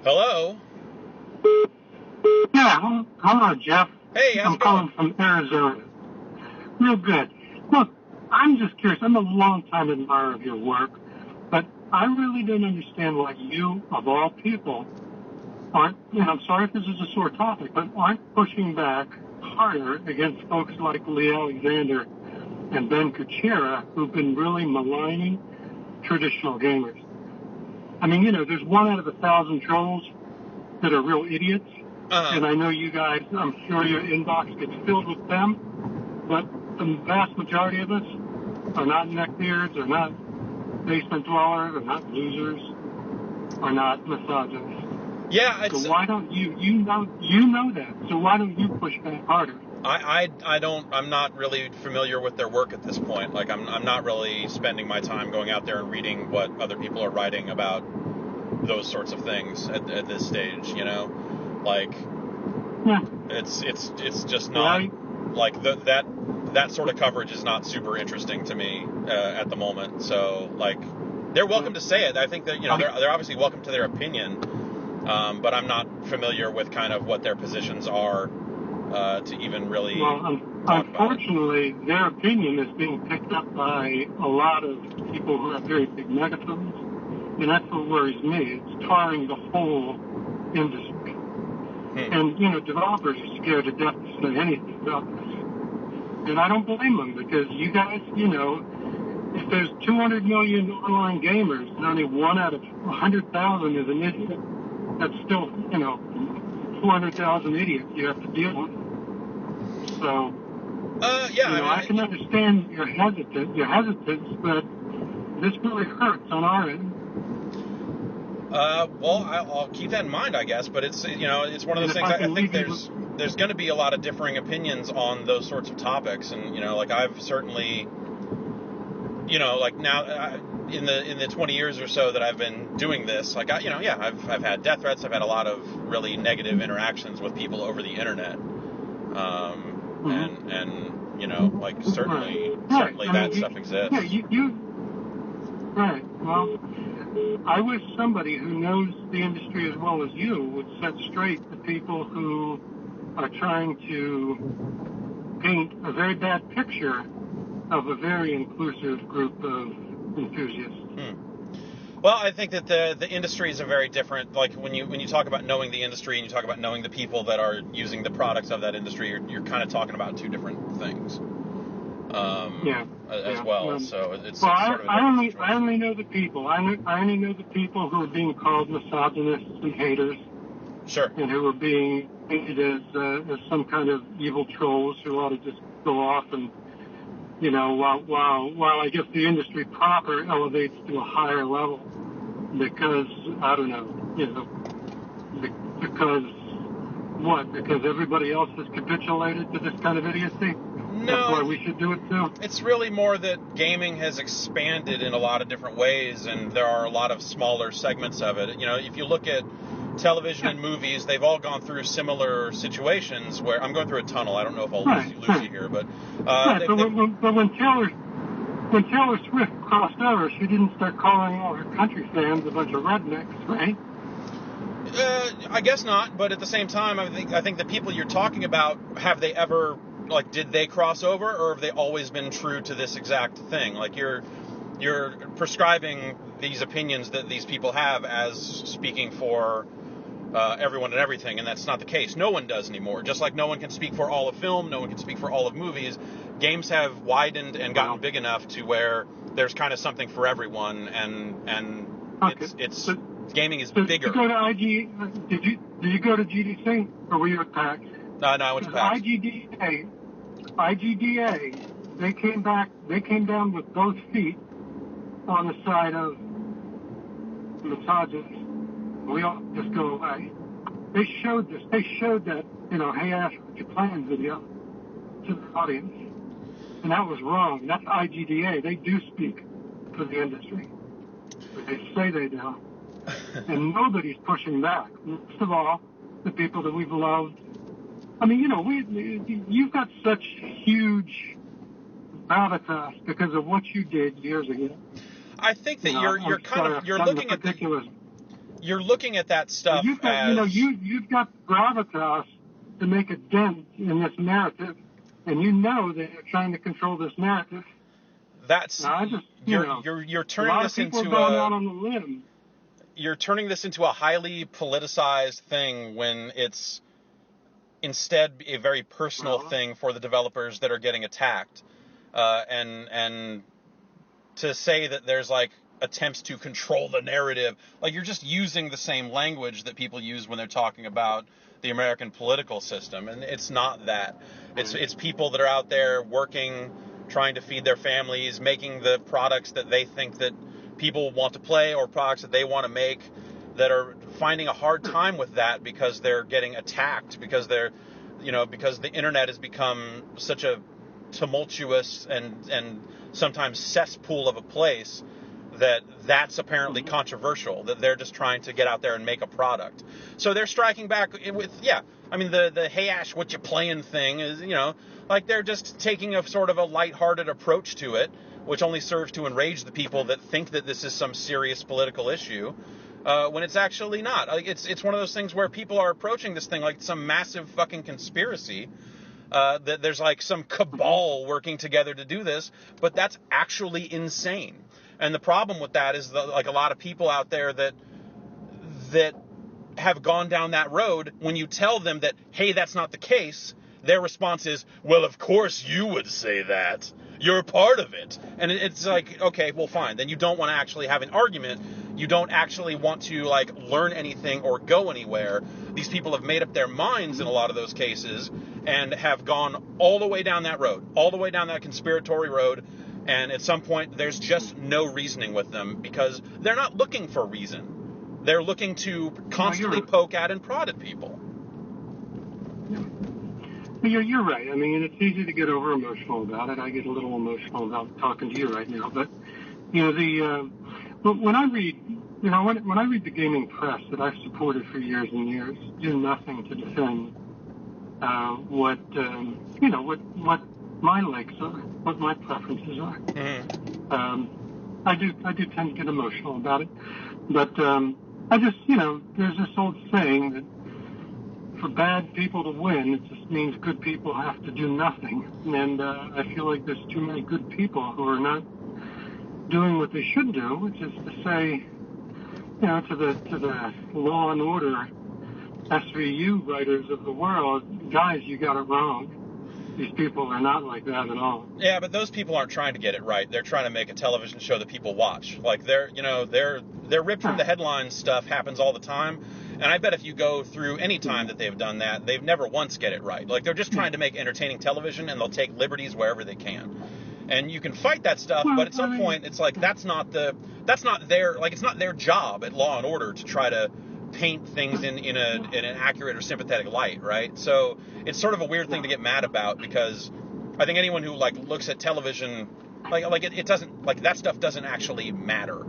Hello? Yeah, hello, Jeff. Hey, how's I'm it going? calling from Arizona. Real good. Look, I'm just curious. I'm a long-time admirer of your work, but I really don't understand why you, of all people, aren't, I'm sorry if this is a sore topic, but aren't pushing back harder against folks like Lee Alexander and Ben Kuchera, who've been really maligning traditional gamers. I mean, there's 1 out of 1,000 trolls that are real idiots. And I know you guys, I'm sure your inbox gets filled with them, but the vast majority of us are not neckbeards, are not basement dwellers, are not losers, are not misogynists. Yeah, so why don't you know that, so why don't you push back harder? I'm not really familiar with their work at this point. Like, I'm not really spending my time going out there and reading what other people are writing about those sorts of things at this stage, Like, yeah. it's just not, like, that sort of coverage is not super interesting to me at the moment. So, like, they're welcome to say it. I think that, they're obviously welcome to their opinion, but I'm not familiar with kind of what their positions are to even really talk unfortunately, about it. Their opinion is being picked up by a lot of people who have very big megaphones, and that's what worries me. It's tarring the whole industry. And, developers are scared to death to say anything about this. And I don't blame them, because you guys, if there's 200 million online gamers and only 1 out of 100,000 is an idiot, that's still, 400,000 idiots you have to deal with. So, I can understand your hesitance, but this really hurts on our end. Well, I'll keep that in mind, I guess, but it's, it's one of those things. I think there's going to be a lot of differing opinions on those sorts of topics, and, like, I've certainly, like, now, in the 20 years or so that I've been doing this, like, I've had death threats, I've had a lot of really negative interactions with people over the internet, and like, certainly that stuff exists. Yeah, right, well, I wish somebody who knows the industry as well as you would set straight the people who are trying to paint a very bad picture of a very inclusive group of enthusiasts. Well, I think that the industries are very different. Like, when you talk about knowing the industry and you talk about knowing the people that are using the products of that industry, you're kind of talking about two different things. As well. So it's sort of I only know the people. I only know the people who are being called misogynists and haters. Sure. And who are being painted as some kind of evil trolls who ought to just go off and, while I guess the industry proper elevates to a higher level, because I don't know, because what? Because everybody else has capitulated to this kind of idiocy. No, that's why we should do it too. It's really more that gaming has expanded in a lot of different ways, and there are a lot of smaller segments of it. If you look at television and movies, they've all gone through similar situations where I'm going through a tunnel. I don't know if I'll lose you here, but when Taylor Swift crossed over, she didn't start calling all her country fans a bunch of rednecks, right? I guess not, but at the same time, I think the people you're talking about, have they ever, like, did they cross over, or have they always been true to this exact thing? Like, you're prescribing these opinions that these people have as speaking for everyone and everything, and that's not the case. No one does anymore. Just like no one can speak for all of film, no one can speak for all of movies. Games have widened and gotten big enough to where there's kind of something for everyone, and it's gaming is bigger. Did you go to IG? Did you go to GDC, or were you at PAX? No, I went to PAX. IGDA, they came down with both feet on the side of misogyny. We all just go away. They showed this. They showed that, hey Ash, what's your plan video to the audience. And that was wrong. That's IGDA. They do speak for the industry. But they say they do. And nobody's pushing back. Most of all, the people that we've loved. I mean, you've got such huge gravitas because of what you did years ago. I think that you're looking at you're looking at that stuff You've got, as... you've got gravitas to make a dent in this narrative, and you know that you're trying to control this narrative. That's... Now, I just, you're turning this into a lot of people are going out on the limb. You're turning this into a highly politicized thing when it's instead a very personal thing for the developers that are getting attacked. And to say that there's like attempts to control the narrative, like you're just using the same language that people use when they're talking about the American political system, and it's not that. It's people that are out there working, trying to feed their families, making the products that they think that people want to play, or products that they want to make, that are finding a hard time with that because they're getting attacked, because because the internet has become such a tumultuous and sometimes cesspool of a place that's apparently controversial, that they're just trying to get out there and make a product. So they're striking back with, the hey Ash, what you playing thing is, like they're just taking a sort of a lighthearted approach to it, which only serves to enrage the people that think that this is some serious political issue, when it's actually not. Like it's one of those things where people are approaching this thing like some massive fucking conspiracy, that there's like some cabal working together to do this, but that's actually insane. And the problem with that is like a lot of people out there that have gone down that road, when you tell them that, hey, that's not the case, their response is, well, of course you would say that. You're a part of it. And it's like, okay, well, fine. Then you don't want to actually have an argument. You don't actually want to like learn anything or go anywhere. These people have made up their minds in a lot of those cases and have gone all the way down that road, all the way down that conspiratory road. And at some point, there's just no reasoning with them, because they're not looking for reason. They're looking to constantly poke at and prod at people. You're right. I mean, it's easy to get over emotional about it. I get a little emotional about talking to you right now. But when I read, when I read the gaming press that I've supported for years and years, do nothing to defend what my likes are, what my preferences are. Mm-hmm. I do tend to get emotional about it, but I just, there's this old saying that for bad people to win, it just means good people have to do nothing. And I feel like there's too many good people who are not doing what they should do, which is to say, to the Law and Order SVU writers of the world, guys, you got it wrong. These people are not like that at all. Yeah, but those people aren't trying to get it right. They're trying to make a television show that people watch. Like they're ripped from the headlines stuff happens all the time. And I bet if you go through any time that they've done that, they've never once get it right. Like they're just trying to make entertaining television, and they'll take liberties wherever they can. And you can fight that stuff, but at some point it's like it's not their job at Law and Order to try to paint things in an accurate or sympathetic light, right? So it's sort of a weird thing to get mad about, because I think anyone who like looks at television it doesn't, like, that stuff doesn't actually matter,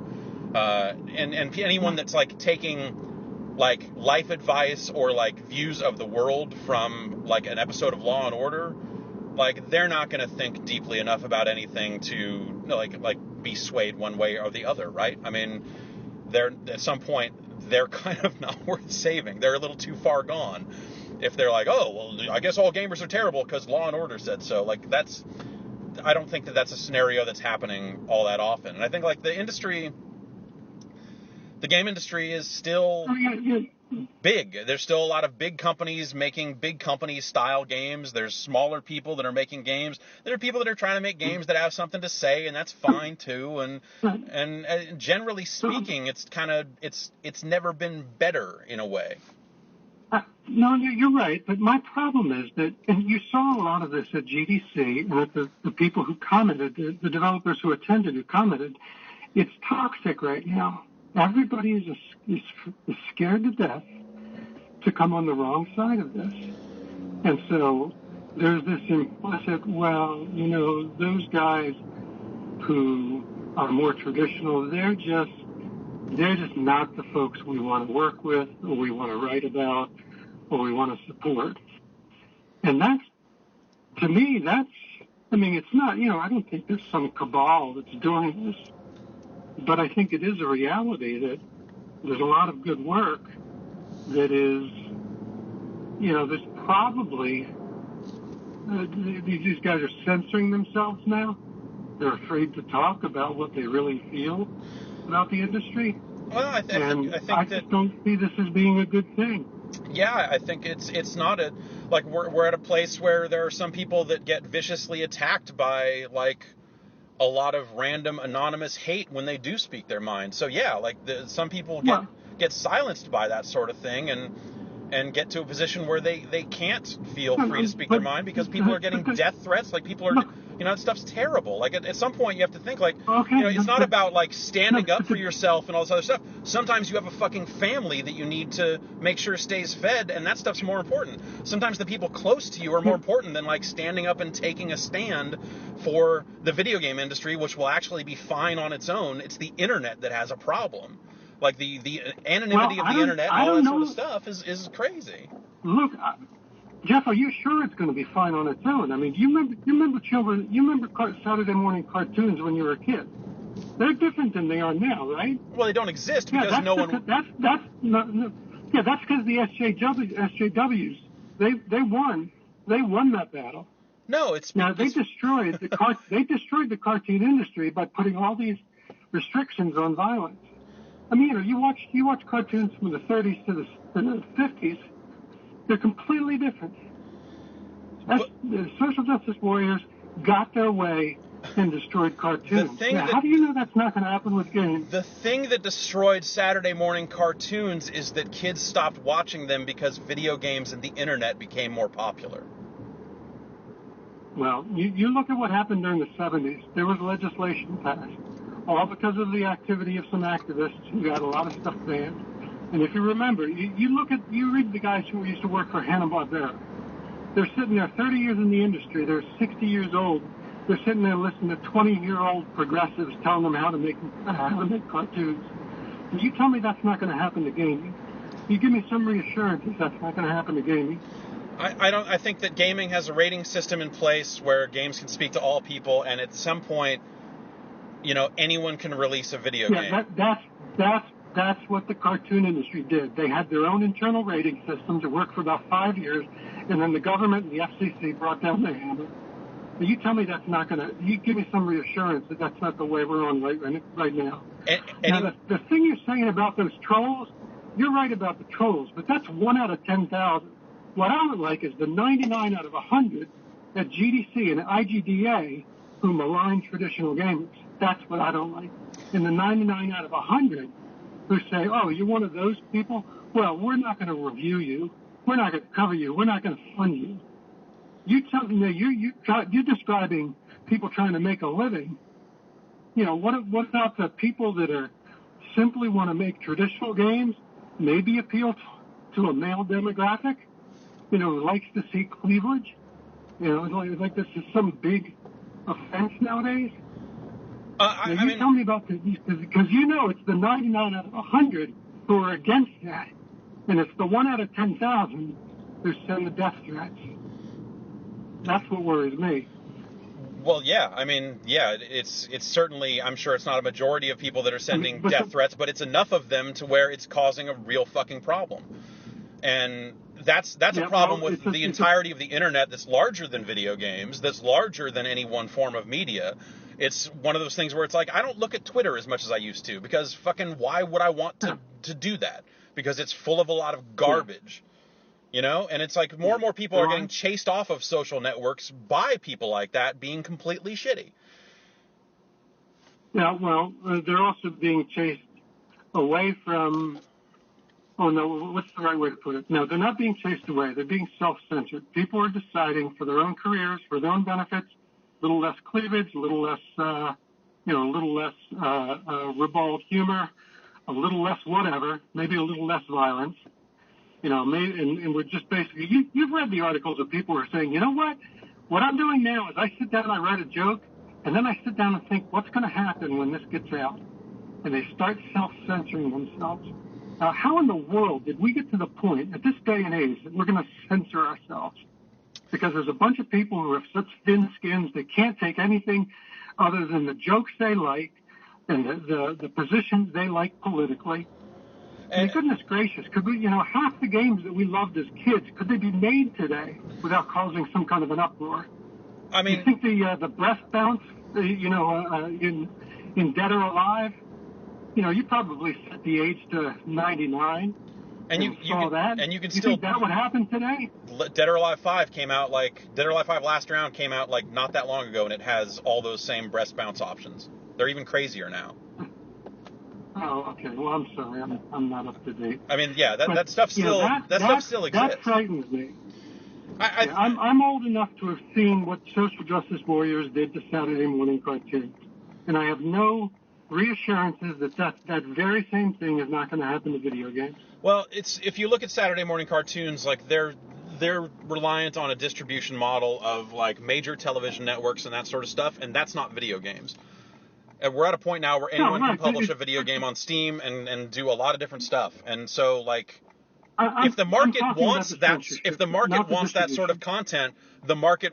and anyone that's like taking like life advice or like views of the world from like an episode of Law and Order, like they're not going to think deeply enough about anything to like be swayed one way or the other, right? I mean, they're at some point they're kind of not worth saving. They're a little too far gone if they're like, oh, well, I guess all gamers are terrible because Law and Order said so. Like, I don't think that's a scenario that's happening all that often. And I think like the game industry is still big. There's still a lot of big companies making big company style games. There's smaller people that are making games. There are people that are trying to make games that have something to say, and that's fine too. And generally speaking, it's never been better in a way. No, you're right. But my problem is that, and you saw a lot of this at GDC, and at the people who commented, the developers who attended, who commented, it's toxic right now. Everybody is scared to death to come on the wrong side of this. And so there's this implicit, well, those guys who are more traditional, they're just not the folks we want to work with, or we want to write about, or we want to support. And to me, it's not, I don't think there's some cabal that's doing this. But I think it is a reality that there's a lot of good work that is, there's probably, these guys are censoring themselves now. They're afraid to talk about what they really feel about the industry. Well, I think I just don't see this as being a good thing. Yeah, I think it's not we're at a place where there are some people that get viciously attacked by like a lot of random anonymous hate when they do speak their mind. So yeah, some people get silenced by that sort of thing and get to a position where they can't feel free to speak their mind because people are getting death threats. Like people are, that stuff's terrible. Like at some point you have to think it's not about like standing up for yourself and all this other stuff. Sometimes you have a fucking family that you need to make sure stays fed, and that stuff's more important. Sometimes the people close to you are more important than like standing up and taking a stand for the video game industry, which will actually be fine on its own. It's the internet that has a problem. Like the anonymity of the internet and all that sort of stuff is crazy. Look, Jeff, are you sure it's going to be fine on its own? I mean, you remember Saturday morning cartoons when you were a kid? They're different than they are now, right? Well, they don't exist because that's because the SJWs they won that battle. No, it's now they destroyed the cartoon industry by putting all these restrictions on violence. I mean, you watch cartoons from the 30s to the 50s. They're completely different. The social justice warriors got their way and destroyed cartoons. How do you know that's not going to happen with games? The thing that destroyed Saturday morning cartoons is that kids stopped watching them because video games and the internet became more popular. Well, you look at what happened during the 70s. There was legislation passed, all because of the activity of some activists who got a lot of stuff banned. And if you remember, you read the guys who used to work for Hanna-Barbera. They're sitting there 30 years in the industry. They're 60 years old. They're sitting there listening to 20-year-old progressives telling them how to make cartoons. And you tell me that's not going to happen to gaming. You give me some reassurance that that's not going to happen to gaming. I think that gaming has a rating system in place where games can speak to all people, and at some point, anyone can release a video game. That's what the cartoon industry did. They had their own internal rating system to work for about 5 years, and then the government and the FCC brought down the hammer. But you tell me that's not going to... You give me some reassurance that that's not the way we're on right now. Now, the thing you're saying about those trolls, you're right about the trolls, but that's 1 out of 10,000. What I would like is the 99 out of 100 at GDC and IGDA who malign traditional gamers. That's what I don't like. And the 99 out of 100 who say, oh, you're one of those people? Well, we're not going to review you. We're not going to cover you. We're not going to fund you. You tell me you're describing people trying to make a living. What about the people that are simply want to make traditional games, maybe appeal to a male demographic, who likes to see cleavage? Like this is some big offense nowadays. Tell me about this, because it's the 99 out of 100 who are against that, and it's the 1 out of 10,000 who send the death threats. That's what worries me. Well, yeah, it's certainly, I'm sure it's not a majority of people that are sending death threats, but it's enough of them to where it's causing a real fucking problem. And that's a problem with the entirety of the internet that's larger than video games, that's larger than any one form of media. It's one of those things where it's like, I don't look at Twitter as much as I used to, because fucking why would I want to do that? Because it's full of a lot of garbage. And it's like more and more people are getting chased off of social networks by people like that being completely shitty. Yeah, well, they're also being chased away from... Oh, no, what's the right way to put it? No, they're not being chased away. They're being self-censored. People are deciding for their own careers, for their own benefits, a little less cleavage, a little less ribald humor, a little less whatever, maybe a little less violence. And we're just basically, you've read the articles of people who are saying, what I'm doing now is I sit down and I write a joke, and then I sit down and think, what's going to happen when this gets out? And they start self-censoring themselves. Now, how in the world did we get to the point at this day and age that we're going to censor ourselves? Because there's a bunch of people who have such thin skins, they can't take anything other than the jokes they like and the positions they like politically. goodness gracious, could we, half the games that we loved as kids, could they be made today without causing some kind of an uproar? I mean, you think the breast bounce, in Dead or Alive, you probably set the age to 99. And you saw that. And you can you still. Think that would happen today? Dead or Alive 5 came out Dead or Alive 5 Last Round came out not that long ago, and it has all those same breast bounce options. They're even crazier now. Oh, okay. Well, I'm sorry, I'm not up to date. I mean, yeah, that stuff still stuff still exists. That frightens me. I'm old enough to have seen what social justice warriors did to Saturday morning cartoons, and I have no reassurances that very same thing is not going to happen to video games. Well, if you look at Saturday morning cartoons, they're reliant on a distribution model of major television networks and that sort of stuff, and that's not video games. And we're at a point now where anyone can publish a video game on Steam and do a lot of different stuff. And so, if the market wants that sort of content, the market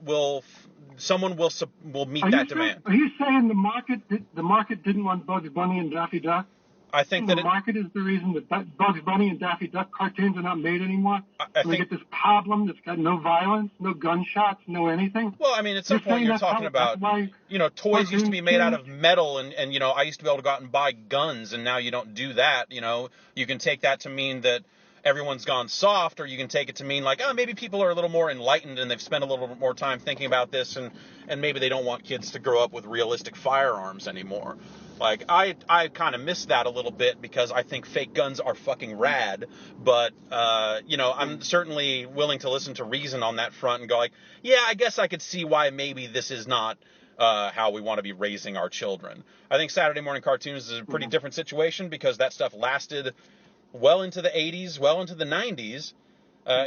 someone will meet that demand. Are you saying the market didn't want Bugs Bunny and Daffy Duck? I think that the market is the reason that Bugs Bunny and Daffy Duck cartoons are not made anymore. I think we get this problem that's got no violence, no gunshots, no anything. Well, I mean, at some point you're talking about, toys used to be made out of metal, and I used to be able to go out and buy guns, and now you don't do that. You can take that to mean that everyone's gone soft, or you can take it to mean maybe people are a little more enlightened and they've spent a little bit more time thinking about this, and maybe they don't want kids to grow up with realistic firearms anymore. I kind of miss that a little bit because I think fake guns are fucking rad, but, I'm certainly willing to listen to reason on that front and go yeah, I guess I could see why maybe this is not how we want to be raising our children. I think Saturday morning cartoons is a pretty different situation because that stuff lasted well into the 80s, well into the 90s,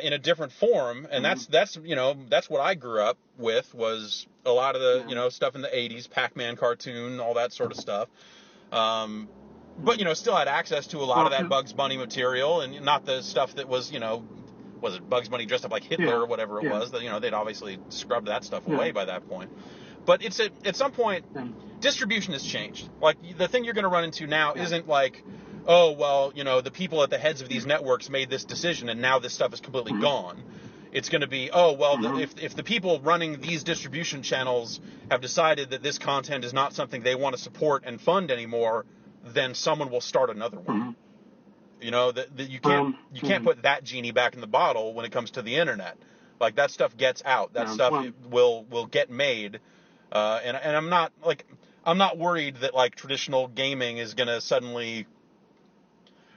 in a different form, and that's what I grew up with, was a lot of the stuff in the 80s, Pac-Man cartoon, all that sort of stuff. But still had access to a lot of that Bugs Bunny material, and not the stuff that was was it Bugs Bunny dressed up like Hitler or whatever it was. They'd obviously scrubbed that stuff away by that point. But it's at some point, distribution has changed. The thing you're going to run into now isn't oh, well, the people at the heads of these networks made this decision and now this stuff is completely gone. It's going to be, oh, well, if the people running these distribution channels have decided that this content is not something they want to support and fund anymore, then someone will start another one. That you can't put that genie back in the bottle when it comes to the internet. That stuff gets out. That stuff will get made. And I'm not worried that traditional gaming is going to suddenly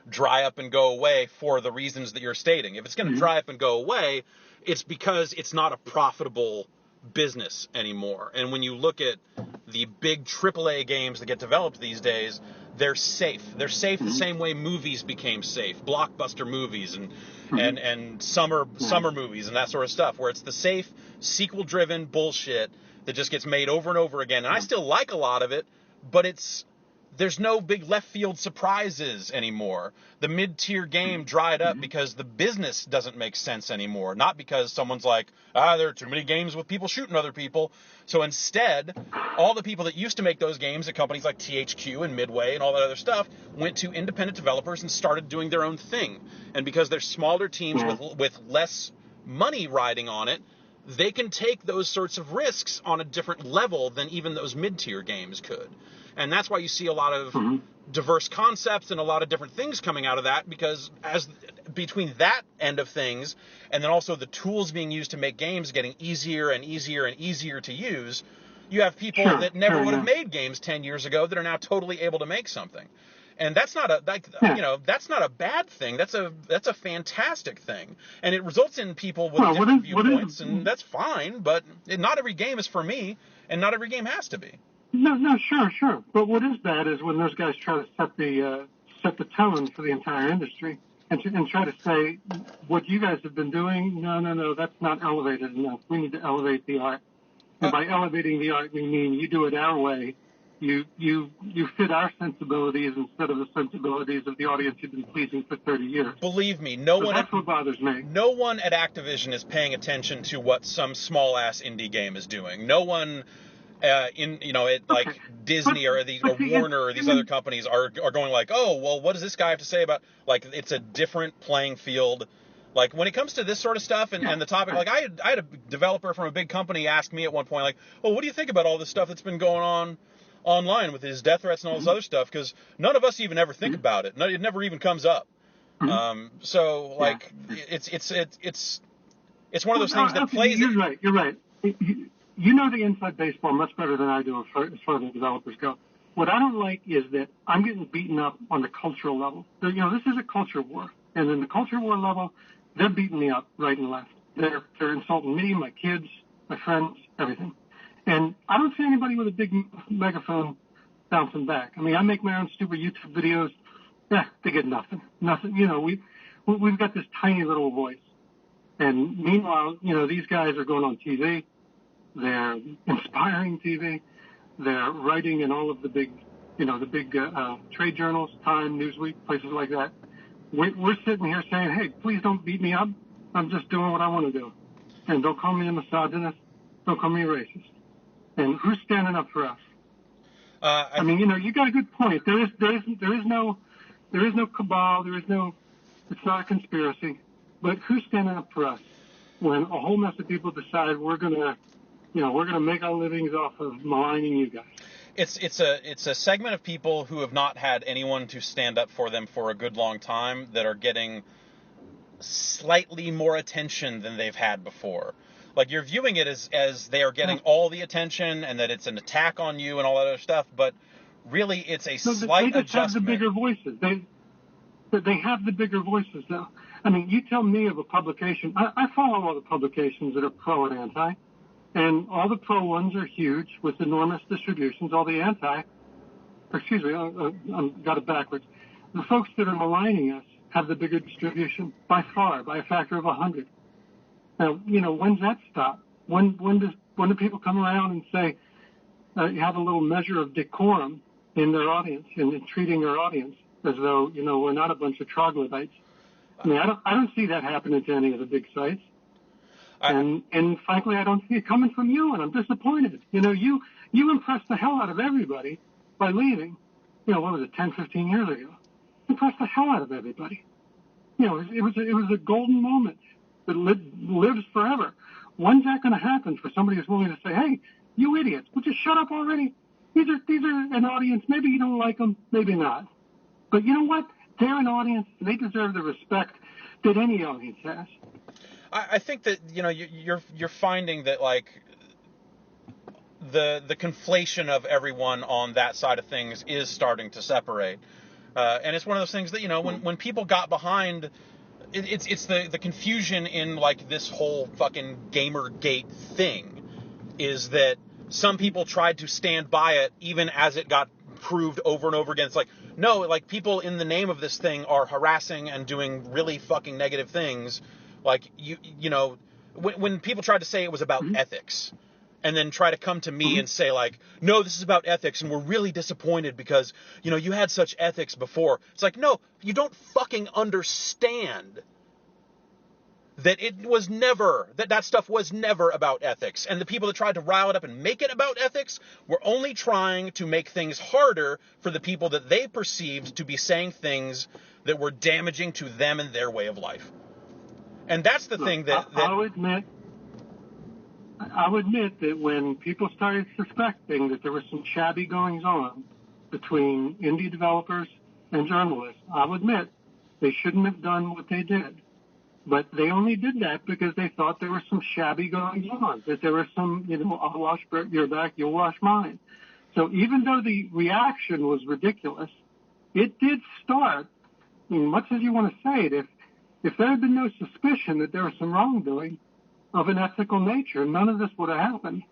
dry up and go away for the reasons that you're stating. If it's going to dry up and go away, it's because it's not a profitable business anymore. And when you look at the big AAA games that get developed these days, they're safe. They're safe the same way movies became safe, blockbuster movies and summer movies and that sort of stuff, where it's the safe sequel-driven bullshit that just gets made over and over again. And I still like a lot of it, but there's no big left field surprises anymore. The mid-tier game dried up because the business doesn't make sense anymore. Not because someone's there are too many games with people shooting other people. So instead, all the people that used to make those games at companies like THQ and Midway and all that other stuff went to independent developers and started doing their own thing. And because they're smaller teams with less money riding on it, they can take those sorts of risks on a different level than even those mid-tier games could. And that's why you see a lot of diverse concepts and a lot of different things coming out of that, because between that end of things and then also the tools being used to make games getting easier and easier and easier to use, you have people that never would have made games 10 years ago that are now totally able to make something. And that's not that's not a bad thing. That's a fantastic thing. And it results in people with different viewpoints, and that's fine, but not every game is for me, and not every game has to be. No, sure. But what is bad is when those guys try to set the tone for the entire industry and try to say what you guys have been doing. No, that's not elevated enough. We need to elevate the art. And by elevating the art, we mean you do it our way. You fit our sensibilities instead of the sensibilities of the audience you've been pleasing for 30 years. Believe me, that's what bothers me. No one at Activision is paying attention to what some small-ass indie game is doing. No one like Okay. Disney or Warner or these other companies are going like, oh, well, what does this guy have to say about, like, it's a different playing field. Like, when it comes to this sort of stuff and the topic, like, I had a developer from a big company ask me at one point, like, oh, what do you think about all this stuff that's been going on online with his death threats and all this other stuff? Because none of us even ever think about it. It never even comes up. So, like, it's one of those things that plays. You're right. You're right. You know the inside baseball much better than I do as far as the developers go. What I don't like is that I'm getting beaten up on the cultural level. This is a culture war. And in the culture war level, they're beating me up right and left. They're insulting me, my kids, my friends, everything. And I don't see anybody with a big megaphone bouncing back. I mean, I make my own stupid YouTube videos. They get nothing. Nothing. We've got this tiny little voice. And meanwhile, these guys are going on TV. They're inspiring TV. They're writing in all of the big trade journals, Time, Newsweek, places like that. We're sitting here saying, hey, please don't beat me up. I'm just doing what I want to do. And don't call me a misogynist. Don't call me a racist. And who's standing up for us? I mean, you got a good point. There is no cabal. It's not a conspiracy. But who's standing up for us when a whole mess of people decide we're gonna make our livings off of maligning you guys? It's a segment of people who have not had anyone to stand up for them for a good long time that are getting slightly more attention than they've had before. Like, you're viewing it as they are getting all the attention and that it's an attack on you and all that other stuff, but really it's a slight adjustment. They just have the bigger voices. They have the bigger voices now. I mean, you tell me of a publication. I follow all the publications that are pro and anti. And all the pro ones are huge with enormous distributions. All the I got it backwards. The folks that are maligning us have the bigger distribution by far, by a factor of 100. Now, when's that stop? When do people come around and say, you have a little measure of decorum in their audience, in treating their audience as though, we're not a bunch of troglodytes? I mean, I don't see that happening to any of the big sites. And frankly, I don't see it coming from you, and I'm disappointed. You impressed the hell out of everybody by leaving, what was it, 10, 15 years ago. Impressed the hell out of everybody. It was a golden moment that lives forever. When's that going to happen for somebody who's willing to say, hey, you idiots, would you shut up already? These are an audience. Maybe you don't like them, maybe not. But you know what? They're an audience, and they deserve the respect that any audience has. I think that you're finding that, like, the conflation of everyone on that side of things is starting to separate, and it's one of those things that when people got behind it's the confusion in, like, this whole fucking Gamergate thing is that some people tried to stand by it even as it got proved over and over again. It's like, no, like, people in the name of this thing are harassing and doing really fucking negative things. Like, when people tried to say it was about ethics and then try to come to me and say, like, no, this is about ethics and we're really disappointed because, you had such ethics before. It's like, no, you don't fucking understand that it was never, that stuff was never about ethics. And the people that tried to rile it up and make it about ethics were only trying to make things harder for the people that they perceived to be saying things that were damaging to them and their way of life. And that's the thing that I'll admit that when people started suspecting that there was some shabby goings on between indie developers and journalists, I'll admit they shouldn't have done what they did. But they only did that because they thought there was some shabby goings on, that there was some, I'll wash your back, you'll wash mine. So even though the reaction was ridiculous, it did start, I mean, much as you want to say it, if there had been no suspicion that there was some wrongdoing of an ethical nature, none of this would have happened.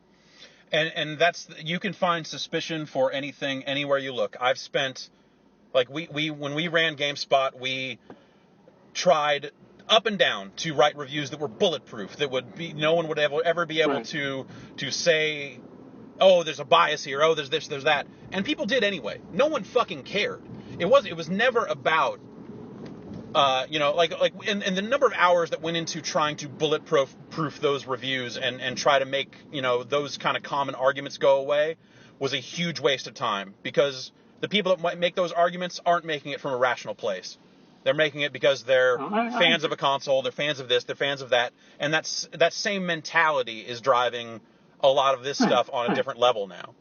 And that's, you can find suspicion for anything, anywhere you look. I've spent, like, we when we ran GameSpot, we tried up and down to write reviews that were bulletproof, that would be, no one would ever be able to say, oh, there's a bias here, oh, there's this, there's that. And people did anyway. No one fucking cared. It was never about and the number of hours that went into trying to bulletproof those reviews and try to make, those kind of common arguments go away was a huge waste of time, because the people that might make those arguments aren't making it from a rational place. They're making it because they're fans of a console, they're fans of this, they're fans of that, and that same mentality is driving a lot of this stuff on a different level now.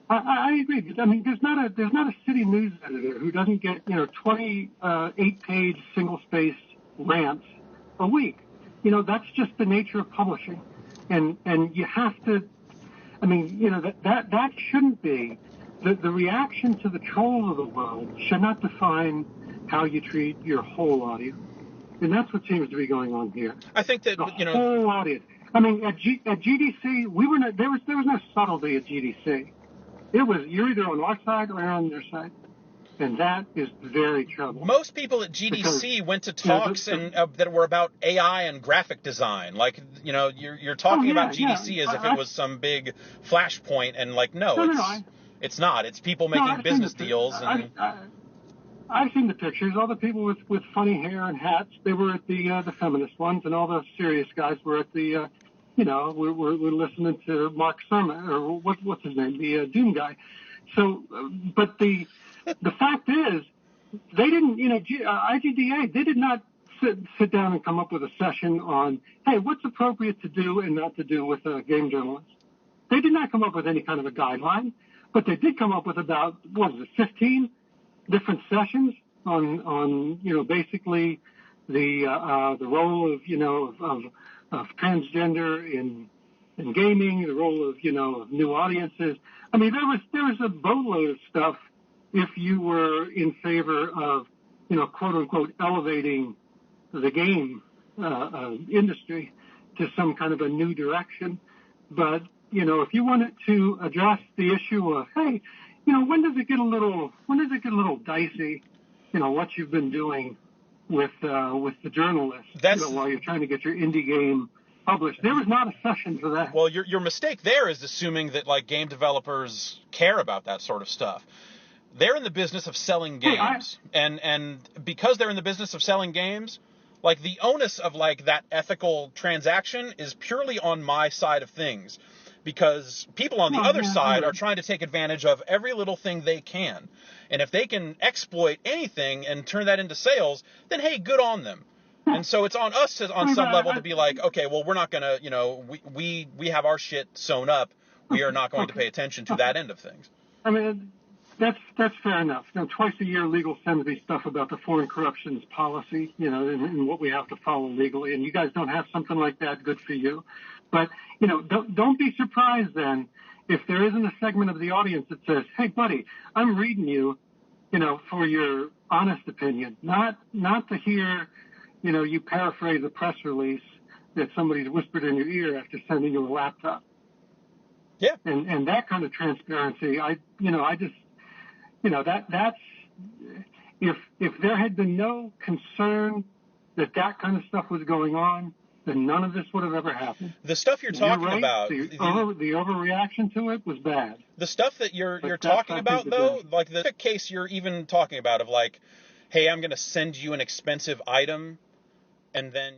I agree. I mean, there's not a city news editor who doesn't get 28-page single-spaced rants a week. That's just the nature of publishing, and you have to. I mean, that shouldn't be the reaction to the trolls of the world should not define how you treat your whole audience, and that's what seems to be going on here. I think that the whole audience. I mean, at GDC, there was no subtlety at GDC. It was, you're either on our side or on their side. And that is very troubling. Most people at GDC went to talks that were about AI and graphic design. Like, you're talking about GDC as if it was some big flashpoint, and it's not. It's people making business deals. And I've seen the pictures. All the people with funny hair and hats, they were at the feminist ones, and all the serious guys were at the we're listening to Mark Sermon, or what's his name, the Doom guy. So, but the fact is, they didn't, IGDA, they did not sit down and come up with a session on, hey, what's appropriate to do and not to do with a game journalist. They did not come up with any kind of a guideline, but they did come up with about, 15 different sessions on basically the role of transgender in gaming, the role of of new audiences. I mean, there was a boatload of stuff if you were in favor of quote unquote elevating the game industry to some kind of a new direction. But if you wanted to address the issue of, hey, when does it get a little dicey, what you've been doing with the journalists, while you're trying to get your indie game published. There was not a session for that. Well, your mistake there is assuming that game developers care about that sort of stuff. They're in the business of selling games, and because they're in the business of selling games, the onus of that ethical transaction is purely on my side of things, because people on the other side are trying to take advantage of every little thing they can. And if they can exploit anything and turn that into sales, then hey, good on them. And so it's on us on some level to be like, okay, well, we're not going to, we have our shit sewn up. We are not going to pay attention to that end of things. I mean, that's fair enough. Twice a year, legal sends me stuff about the foreign corruptions policy, and what we have to follow legally. And you guys don't have something like that. Good for you. But, don't be surprised then if there isn't a segment of the audience that says, hey, buddy, I'm reading you, for your honest opinion, not to hear, you paraphrase a press release that somebody's whispered in your ear after sending you a laptop. Yeah. And that kind of transparency, that's, if there had been no concern that kind of stuff was going on, then none of this would have ever happened. The stuff you're talking about, the overreaction to it was bad. The stuff that you're talking about, though, the case you're even talking about of hey, I'm going to send you an expensive item, and then